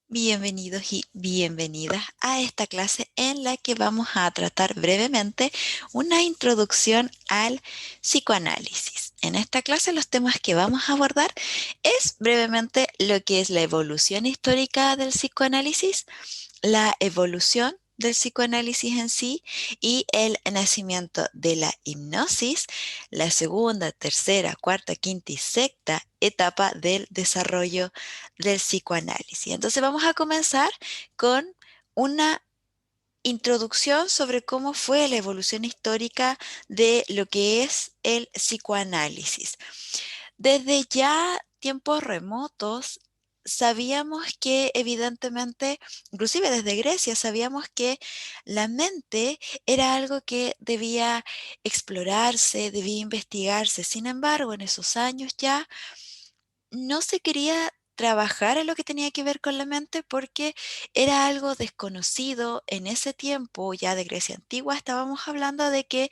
Bienvenidos y bienvenidas a esta clase en la que vamos a tratar brevemente una introducción al psicoanálisis. En esta clase los temas que vamos a abordar es brevemente lo que es la evolución histórica del psicoanálisis, la evolución del psicoanálisis en sí y el nacimiento de la hipnosis, la segunda, tercera, cuarta, quinta y sexta etapa del desarrollo del psicoanálisis. Entonces vamos a comenzar con una introducción sobre cómo fue la evolución histórica de lo que es el psicoanálisis. Desde ya tiempos remotos, sabíamos que evidentemente, inclusive desde Grecia, sabíamos que la mente era algo que debía explorarse, debía investigarse. Sin embargo, en esos años ya no se quería trabajar en lo que tenía que ver con la mente porque era algo desconocido en ese tiempo, ya de Grecia antigua, estábamos hablando de que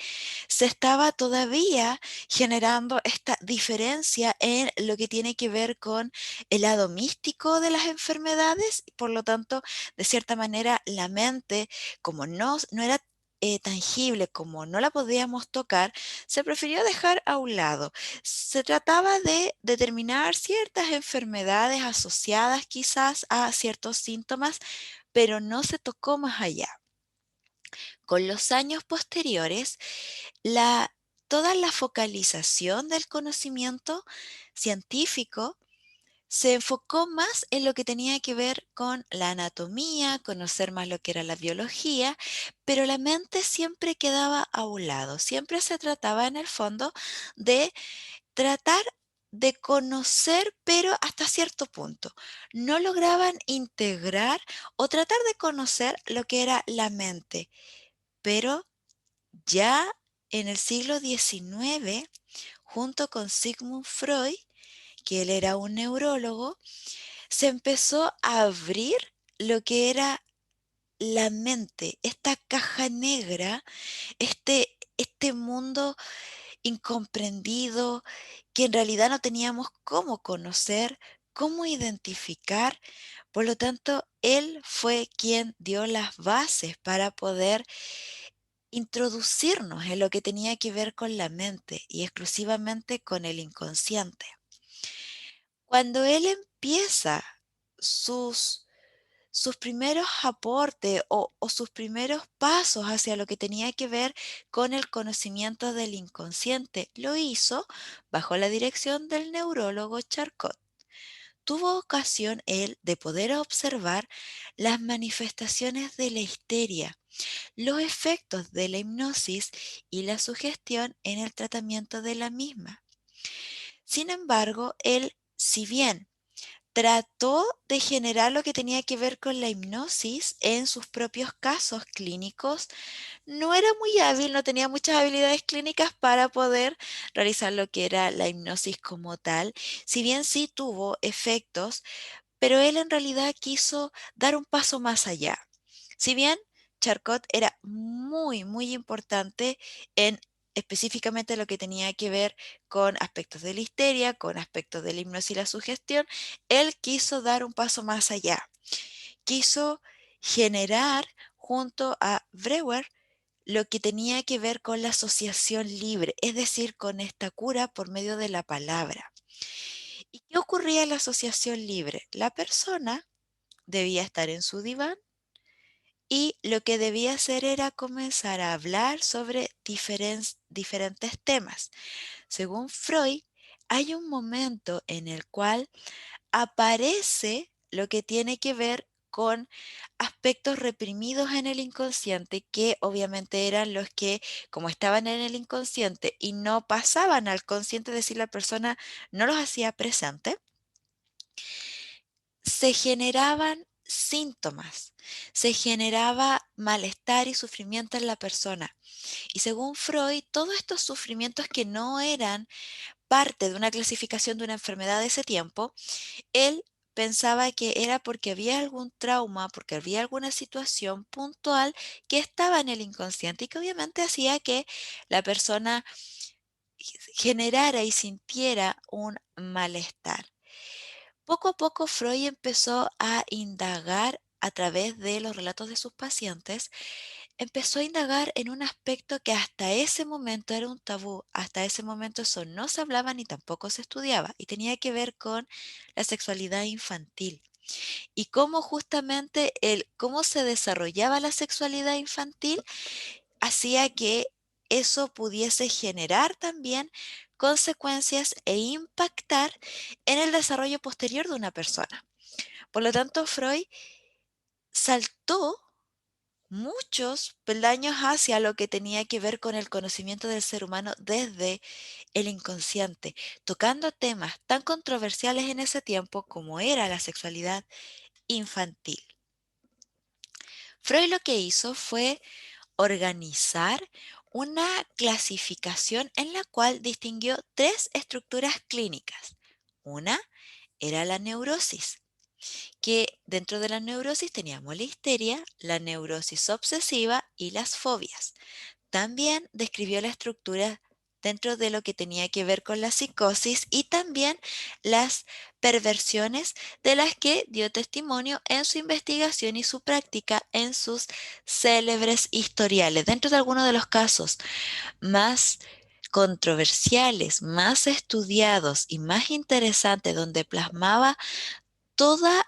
se estaba todavía generando esta diferencia en lo que tiene que ver con el lado místico de las enfermedades, por lo tanto, de cierta manera, la mente, como no era tangible, como no la podíamos tocar, se prefirió dejar a un lado. Se trataba de determinar ciertas enfermedades asociadas quizás a ciertos síntomas, pero no se tocó más allá. Con los años posteriores, toda la focalización del conocimiento científico se enfocó más en lo que tenía que ver con la anatomía, conocer más lo que era la biología, pero la mente siempre quedaba a un lado. Siempre se trataba en el fondo de tratar de conocer, pero hasta cierto punto. No lograban integrar o tratar de conocer lo que era la mente, pero ya en el siglo XIX, junto con Sigmund Freud, que él era un neurólogo, se empezó a abrir lo que era la mente, esta caja negra, este mundo incomprendido, que en realidad no teníamos cómo conocer, cómo identificar. Por lo tanto, él fue quien dio las bases para poder introducirnos en lo que tenía que ver con la mente y exclusivamente con el inconsciente. Cuando él empieza sus sus primeros aportes o sus primeros pasos hacia lo que tenía que ver con el conocimiento del inconsciente. Lo hizo bajo la dirección del neurólogo Charcot. Tuvo ocasión él de poder observar las manifestaciones de la histeria, los efectos de la hipnosis y la sugestión en el tratamiento de la misma. Sin embargo, él, si bien trató de generar lo que tenía que ver con la hipnosis en sus propios casos clínicos. No era muy hábil, no tenía muchas habilidades clínicas para poder realizar lo que era la hipnosis como tal, si bien sí tuvo efectos, pero él en realidad quiso dar un paso más allá. Si bien Charcot era muy importante en específicamente lo que tenía que ver con aspectos de la histeria, con aspectos de la hipnosis y la sugestión, él quiso dar un paso más allá. Quiso generar junto a Breuer lo que tenía que ver con la asociación libre, es decir, con esta cura por medio de la palabra. ¿Y qué ocurría en la asociación libre? La persona debía estar en su diván y lo que debía hacer era comenzar a hablar sobre diferentes temas. Según Freud, hay un momento en el cual aparece lo que tiene que ver con aspectos reprimidos en el inconsciente, que obviamente eran los que, como estaban en el inconsciente y no pasaban al consciente, es decir, la persona no los hacía presente, se generaban síntomas, se generaba malestar y sufrimiento en la persona. Y según Freud, todos estos sufrimientos que no eran parte de una clasificación de una enfermedad de ese tiempo, él pensaba que era porque había algún trauma, porque había alguna situación puntual que estaba en el inconsciente y que obviamente hacía que la persona generara y sintiera un malestar. Poco a poco Freud empezó a indagar a través de los relatos de sus pacientes, empezó a indagar en un aspecto que hasta ese momento era un tabú, hasta ese momento eso no se hablaba ni tampoco se estudiaba y tenía que ver con la sexualidad infantil y cómo justamente cómo se desarrollaba la sexualidad infantil hacía que eso pudiese generar también consecuencias e impactar en el desarrollo posterior de una persona. Por lo tanto, Freud saltó muchos peldaños hacia lo que tenía que ver con el conocimiento del ser humano desde el inconsciente, tocando temas tan controversiales en ese tiempo como era la sexualidad infantil. Freud lo que hizo fue organizar una clasificación en la cual distinguió tres estructuras clínicas. Una era la neurosis, que dentro de la neurosis teníamos la histeria, la neurosis obsesiva y las fobias. También describió la estructura dentro de lo que tenía que ver con la psicosis y también las perversiones de las que dio testimonio en su investigación y su práctica en sus célebres historiales. Dentro de algunos de los casos más controversiales, más estudiados y más interesantes, donde plasmaba toda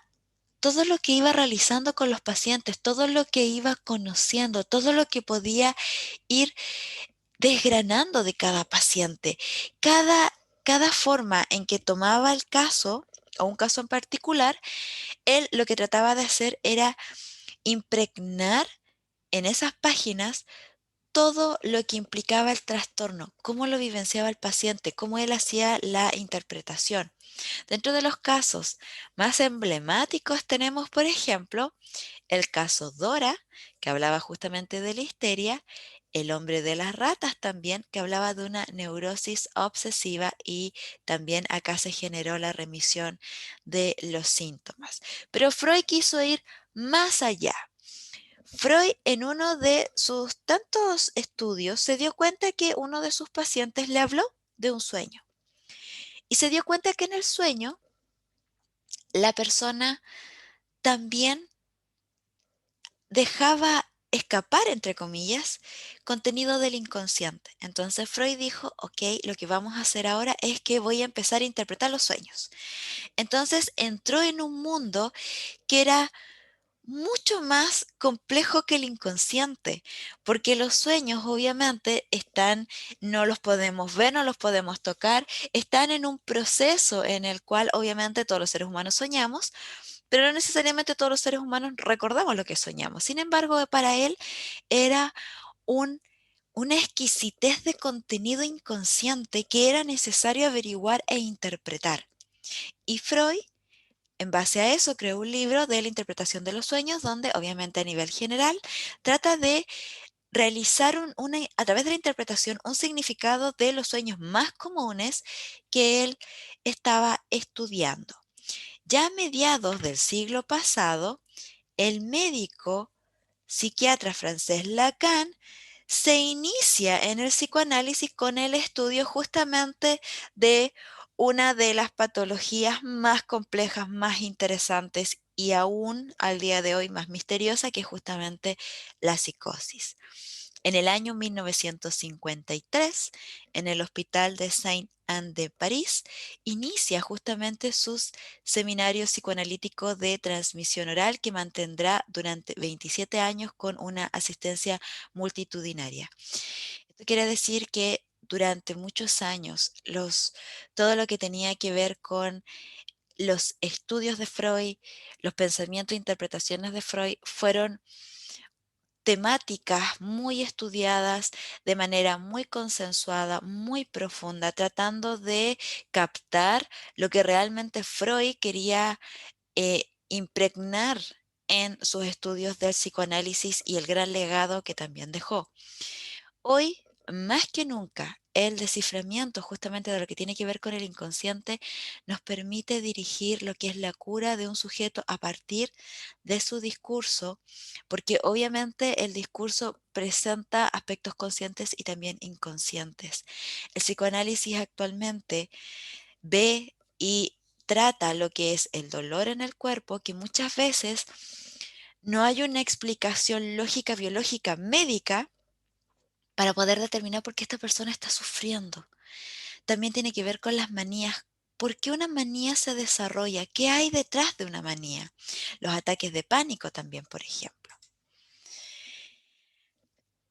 todo lo que iba realizando con los pacientes, todo lo que iba conociendo, todo lo que podía ir desgranando de cada paciente. Cada forma en que tomaba el caso, o un caso en particular, él lo que trataba de hacer era impregnar en esas páginas todo lo que implicaba el trastorno, cómo lo vivenciaba el paciente, cómo él hacía la interpretación. Dentro de los casos más emblemáticos tenemos, por ejemplo, el caso Dora, que hablaba justamente de la histeria, el hombre de las ratas también, que hablaba de una neurosis obsesiva y también acá se generó la remisión de los síntomas. Pero Freud quiso ir más allá. Freud en uno de sus tantos estudios se dio cuenta que uno de sus pacientes le habló de un sueño y se dio cuenta que en el sueño la persona también dejaba escapar, entre comillas, contenido del inconsciente. Entonces Freud dijo, ok, lo que vamos a hacer ahora es que voy a empezar a interpretar los sueños. Entonces entró en un mundo que era mucho más complejo que el inconsciente, porque los sueños obviamente están, no los podemos ver, no los podemos tocar, están en un proceso en el cual obviamente todos los seres humanos soñamos, pero no necesariamente todos los seres humanos recordamos lo que soñamos. Sin embargo, para él era un, una exquisitez de contenido inconsciente que era necesario averiguar e interpretar. Y Freud, en base a eso, creó un libro de la interpretación de los sueños, donde obviamente a nivel general trata de realizar a través de la interpretación un significado de los sueños más comunes que él estaba estudiando. Ya a mediados del siglo pasado, el médico psiquiatra francés Lacan se inicia en el psicoanálisis con el estudio justamente de una de las patologías más complejas, más interesantes y aún al día de hoy más misteriosa, que es justamente la psicosis. En el año 1953, en el Hospital de Saint-Anne de París, inicia justamente sus seminarios psicoanalíticos de transmisión oral que mantendrá durante 27 años con una asistencia multitudinaria. Esto quiere decir que durante muchos años todo lo que tenía que ver con los estudios de Freud, los pensamientos e interpretaciones de Freud fueron temáticas muy estudiadas de manera muy consensuada, muy profunda, tratando de captar lo que realmente Freud quería impregnar en sus estudios del psicoanálisis y el gran legado que también dejó. Hoy, más que nunca, el desciframiento justamente de lo que tiene que ver con el inconsciente nos permite dirigir lo que es la cura de un sujeto a partir de su discurso, porque obviamente el discurso presenta aspectos conscientes y también inconscientes. El psicoanálisis actualmente ve y trata lo que es el dolor en el cuerpo, que muchas veces no hay una explicación lógica, biológica, médica para poder determinar por qué esta persona está sufriendo. También tiene que ver con las manías. ¿Por qué una manía se desarrolla? ¿Qué hay detrás de una manía? Los ataques de pánico también, por ejemplo.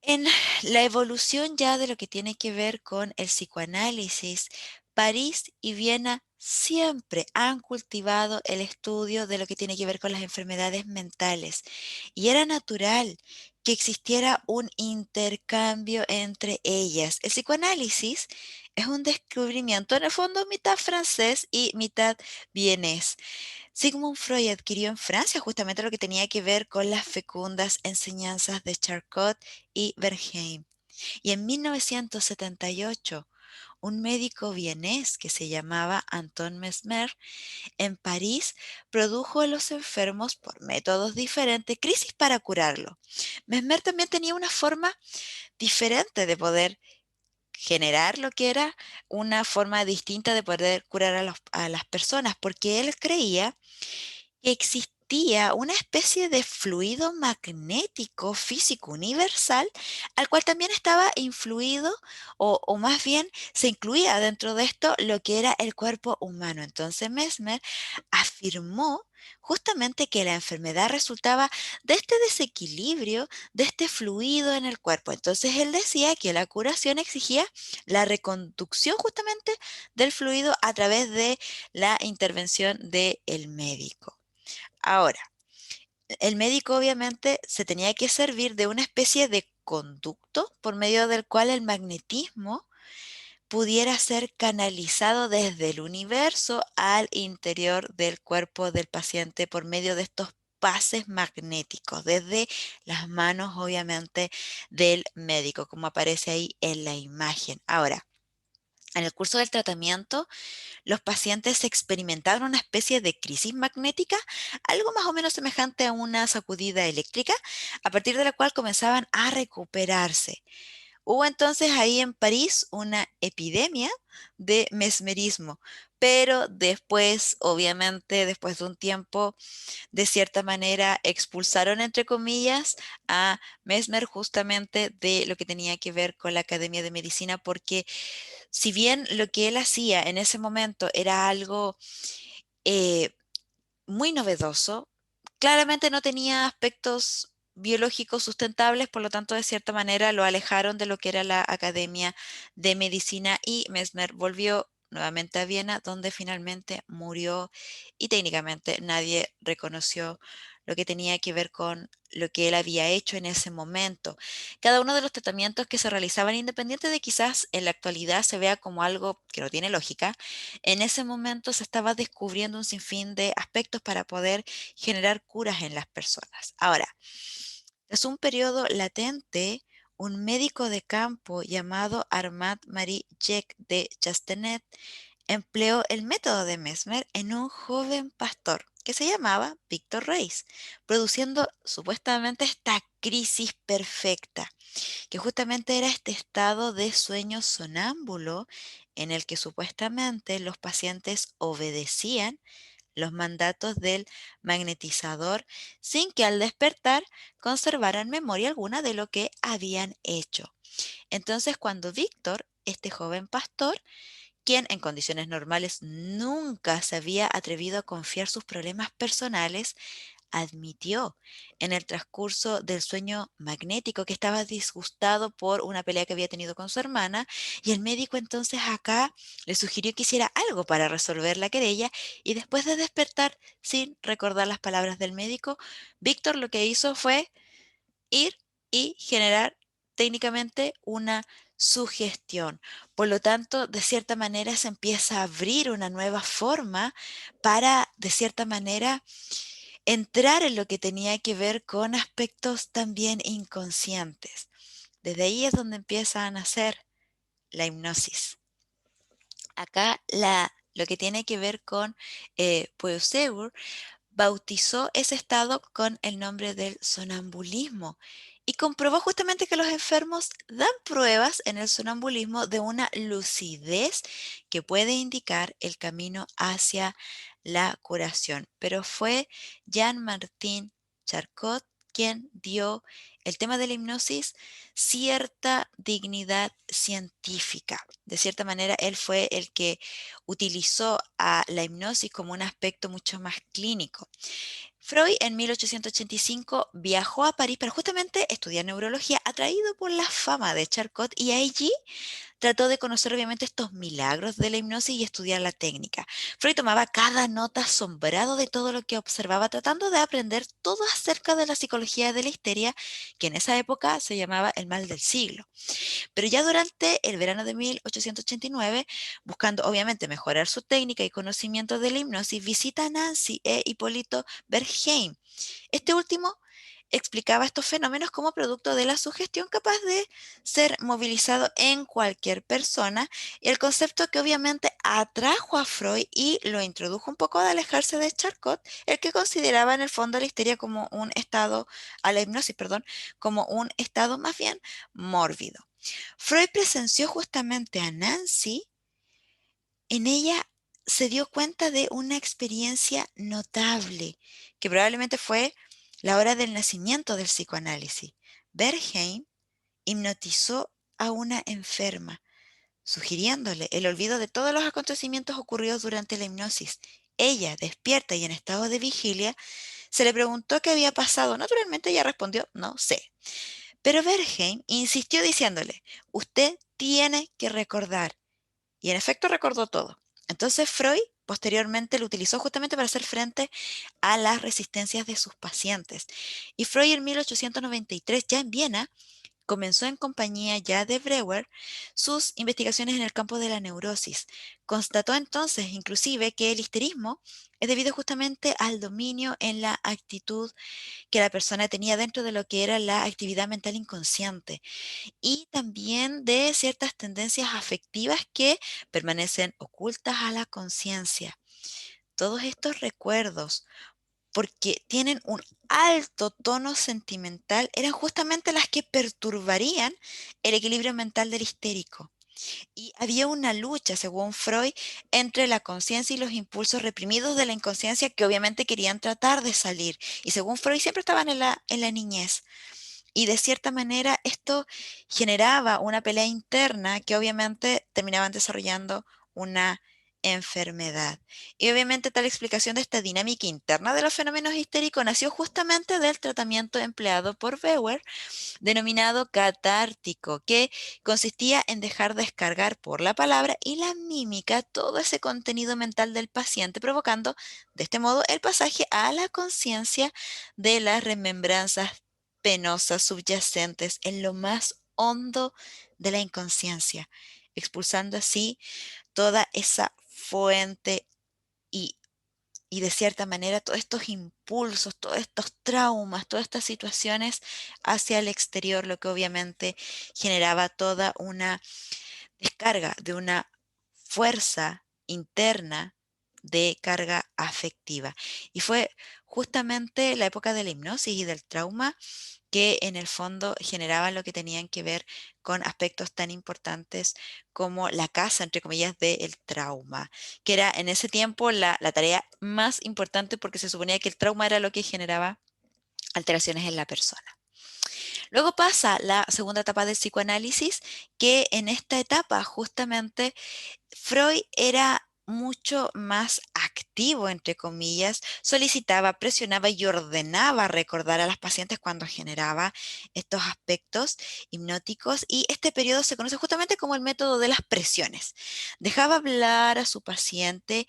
En la evolución ya de lo que tiene que ver con el psicoanálisis, París y Viena siempre han cultivado el estudio de lo que tiene que ver con las enfermedades mentales y era natural que existiera un intercambio entre ellas. El psicoanálisis es un descubrimiento en el fondo mitad francés y mitad vienés. Sigmund Freud adquirió en Francia justamente lo que tenía que ver con las fecundas enseñanzas de Charcot y Bernheim. Y en 1978, un médico vienés que se llamaba Anton Mesmer en París produjo a los enfermos por métodos diferentes crisis para curarlo. Mesmer también tenía una forma diferente de poder generar lo que era una forma distinta de poder curar a las personas, porque él creía que existía una especie de fluido magnético físico universal al cual también estaba influido o más bien se incluía dentro de esto lo que era el cuerpo humano. Entonces Mesmer afirmó justamente que la enfermedad resultaba de este desequilibrio, de este fluido en el cuerpo. Entonces él decía que la curación exigía la reconducción justamente del fluido a través de la intervención del médico. Ahora, el médico obviamente se tenía que servir de una especie de conducto por medio del cual el magnetismo pudiera ser canalizado desde el universo al interior del cuerpo del paciente por medio de estos pases magnéticos, desde las manos obviamente del médico, como aparece ahí en la imagen. Ahora, en el curso del tratamiento, los pacientes experimentaron una especie de crisis magnética, algo más o menos semejante a una sacudida eléctrica, a partir de la cual comenzaban a recuperarse. Hubo entonces ahí en París una epidemia de mesmerismo, pero después, obviamente, después de un tiempo, de cierta manera expulsaron, entre comillas, a Mesmer justamente de lo que tenía que ver con la Academia de Medicina, porque si bien lo que él hacía en ese momento era algo eh, muy novedoso, claramente no tenía aspectos biológicos sustentables, por lo tanto, de cierta manera lo alejaron de lo que era la Academia de Medicina y Mesmer volvió nuevamente a Viena, donde finalmente murió y técnicamente nadie reconoció lo que tenía que ver con lo que él había hecho en ese momento. Cada uno de los tratamientos que se realizaban, independiente de quizás en la actualidad se vea como algo que no tiene lógica, en ese momento se estaba descubriendo un sinfín de aspectos para poder generar curas en las personas. Ahora, tras un periodo latente, un médico de campo llamado Armand Marie Jacques de Chastenet empleó el método de Mesmer en un joven pastor que se llamaba Víctor Reis, produciendo supuestamente esta crisis perfecta, que justamente era este estado de sueño sonámbulo en el que supuestamente los pacientes obedecían los mandatos del magnetizador sin que al despertar conservaran memoria alguna de lo que habían hecho. Entonces, cuando Víctor, este joven pastor, quien en condiciones normales nunca se había atrevido a confiar sus problemas personales, admitió en el transcurso del sueño magnético que estaba disgustado por una pelea que había tenido con su hermana y el médico entonces acá le sugirió que hiciera algo para resolver la querella y después de despertar sin recordar las palabras del médico, Víctor lo que hizo fue ir y generar técnicamente una sugestión. Por lo tanto, de cierta manera se empieza a abrir una nueva forma para, de cierta manera, entrar en lo que tenía que ver con aspectos también inconscientes. Desde ahí es donde empieza a nacer la hipnosis. Acá lo que tiene que ver con Pouseur bautizó ese estado con el nombre del sonambulismo y comprobó justamente que los enfermos dan pruebas en el sonambulismo de una lucidez que puede indicar el camino hacia la curación. Pero fue Jean-Martin Charcot quien dio el tema de la hipnosis cierta dignidad científica. De cierta manera, él fue el que utilizó a la hipnosis como un aspecto mucho más clínico. Freud en 1885 viajó a París para justamente estudiar neurología, atraído por la fama de Charcot, y allí trató de conocer obviamente estos milagros de la hipnosis y estudiar la técnica. Freud tomaba cada nota asombrado de todo lo que observaba, tratando de aprender todo acerca de la psicología de la histeria, que en esa época se llamaba el mal del siglo. Pero ya durante el verano de 1889, buscando obviamente mejorar su técnica y conocimiento de la hipnosis, visita a Nancy e Hipólito Bergheim. Este último explicaba estos fenómenos como producto de la sugestión capaz de ser movilizado en cualquier persona, y el concepto que obviamente atrajo a Freud y lo introdujo un poco de alejarse de Charcot, el que consideraba en el fondo la histeria como un estado, a la hipnosis, perdón, como un estado más bien mórbido. Freud presenció justamente a Nancy, en ella se dio cuenta de una experiencia notable, que probablemente fue la hora del nacimiento del psicoanálisis. Bergheim hipnotizó a una enferma, sugiriéndole el olvido de todos los acontecimientos ocurridos durante la hipnosis. Ella, despierta y en estado de vigilia, se le preguntó qué había pasado. Naturalmente ella respondió, no sé. Pero Bergheim insistió diciéndole, usted tiene que recordar. Y en efecto recordó todo. Entonces Freud posteriormente lo utilizó justamente para hacer frente a las resistencias de sus pacientes. Y Freud en 1893, ya en Viena, comenzó en compañía ya de Breuer sus investigaciones en el campo de la neurosis. Constató entonces inclusive que el histerismo es debido justamente al dominio en la actitud que la persona tenía dentro de lo que era la actividad mental inconsciente, y también de ciertas tendencias afectivas que permanecen ocultas a la conciencia. Todos estos recuerdos, porque tienen un alto tono sentimental, eran justamente las que perturbarían el equilibrio mental del histérico. Y había una lucha, según Freud, entre la conciencia y los impulsos reprimidos de la inconsciencia que obviamente querían tratar de salir. Y según Freud, siempre estaban en la niñez. Y de cierta manera esto generaba una pelea interna que obviamente terminaban desarrollando una enfermedad. Y obviamente tal explicación de esta dinámica interna de los fenómenos histéricos nació justamente del tratamiento empleado por Bauer, denominado catártico, que consistía en dejar descargar por la palabra y la mímica todo ese contenido mental del paciente, provocando de este modo el pasaje a la conciencia de las remembranzas penosas subyacentes en lo más hondo de la inconsciencia, expulsando así toda esa fuente y de cierta manera todos estos impulsos, todos estos traumas, todas estas situaciones hacia el exterior, lo que obviamente generaba toda una descarga de una fuerza interna de carga afectiva. Y fue justamente la época de la hipnosis y del trauma que en el fondo generaban lo que tenían que ver con aspectos tan importantes como la casa, entre comillas, del trauma, que era en ese tiempo la tarea más importante porque se suponía que el trauma era lo que generaba alteraciones en la persona. Luego pasa la segunda etapa del psicoanálisis, que en esta etapa justamente Freud era mucho más activo, entre comillas, solicitaba, presionaba y ordenaba recordar a las pacientes cuando generaba estos aspectos hipnóticos, y este periodo se conoce justamente como el método de las presiones. Dejaba hablar a su paciente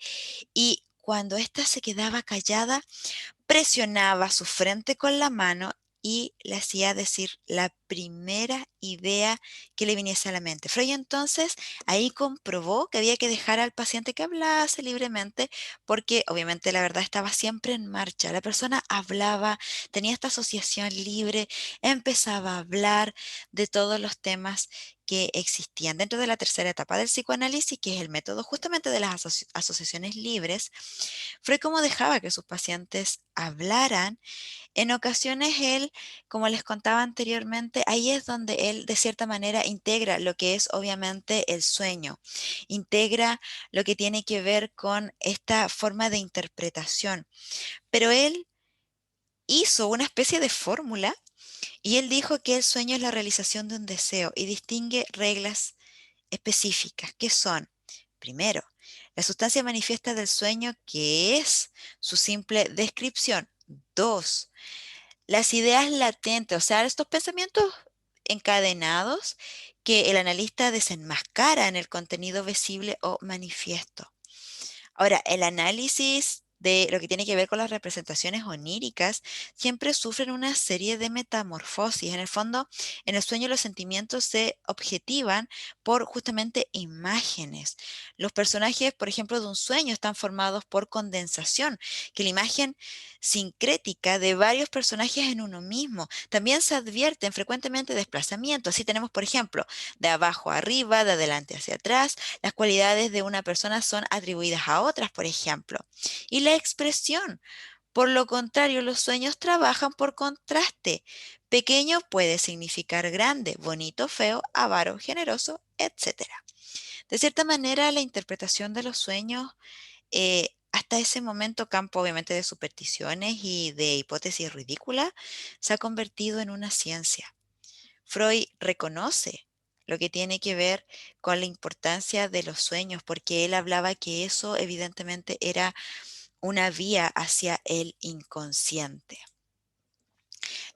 y cuando ésta se quedaba callada, presionaba su frente con la mano y le hacía decir la primera idea que le viniese a la mente. Freud entonces ahí comprobó que había que dejar al paciente que hablase libremente porque obviamente la verdad estaba siempre en marcha. La persona hablaba, tenía esta asociación libre, empezaba a hablar de todos los temas que existían dentro de la tercera etapa del psicoanálisis, que es el método justamente de las asociaciones libres. Freud cómo dejaba que sus pacientes hablaran. En ocasiones él, como les contaba anteriormente, ahí es donde él de cierta manera integra lo que es obviamente el sueño, integra lo que tiene que ver con esta forma de interpretación. Pero él hizo una especie de fórmula y él dijo que el sueño es la realización de un deseo y distingue reglas específicas, que son, primero, la sustancia manifiesta del sueño, que es su simple descripción. Dos, las ideas latentes, o sea, estos pensamientos encadenados que el analista desenmascara en el contenido visible o manifiesto. Ahora, el análisis de lo que tiene que ver con las representaciones oníricas siempre sufren una serie de metamorfosis. En el fondo, en el sueño los sentimientos se objetivan por justamente imágenes. Los personajes, por ejemplo, de un sueño están formados por condensación, que la imagen sincrética de varios personajes en uno mismo. También se advierten frecuentemente desplazamientos. Así tenemos, por ejemplo, de abajo a arriba, de adelante hacia atrás. Las cualidades de una persona son atribuidas a otras, por ejemplo. Y la expresión. Por lo contrario, los sueños trabajan por contraste. Pequeño puede significar grande, bonito, feo, avaro, generoso, etcétera. De cierta manera, la interpretación de los sueños, hasta ese momento campo obviamente de supersticiones y de hipótesis ridículas, se ha convertido en una ciencia. Freud reconoce lo que tiene que ver con la importancia de los sueños, porque él hablaba que eso evidentemente era una vía hacia el inconsciente.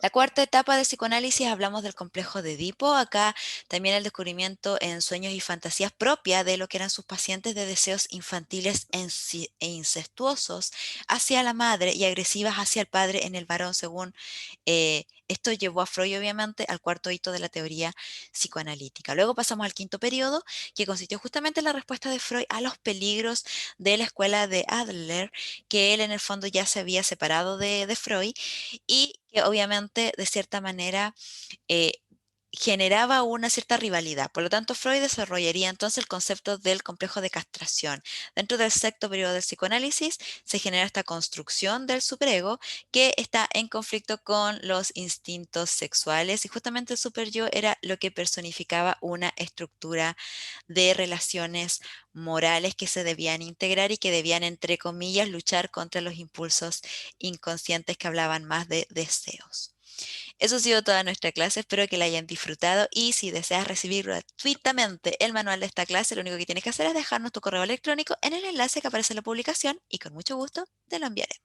La cuarta etapa del psicoanálisis hablamos del complejo de Edipo. Acá también el descubrimiento en sueños y fantasías propia de lo que eran sus pacientes de deseos infantiles e incestuosos hacia la madre y agresivas hacia el padre en el varón, según esto llevó a Freud, obviamente, al cuarto hito de la teoría psicoanalítica. Luego pasamos al quinto periodo, que consistió justamente en la respuesta de Freud a los peligros de la escuela de Adler, que él en el fondo ya se había separado de Freud y que obviamente de cierta manera eh, generaba una cierta rivalidad. Por lo tanto, Freud desarrollaría entonces el concepto del complejo de castración. Dentro del sexto periodo del psicoanálisis se genera esta construcción del superego que está en conflicto con los instintos sexuales y justamente el superyo era lo que personificaba una estructura de relaciones morales que se debían integrar y que debían, entre comillas, luchar contra los impulsos inconscientes que hablaban más de deseos. Eso ha sido toda nuestra clase, espero que la hayan disfrutado y si deseas recibir gratuitamente el manual de esta clase, lo único que tienes que hacer es dejarnos tu correo electrónico en el enlace que aparece en la publicación y con mucho gusto te lo enviaremos.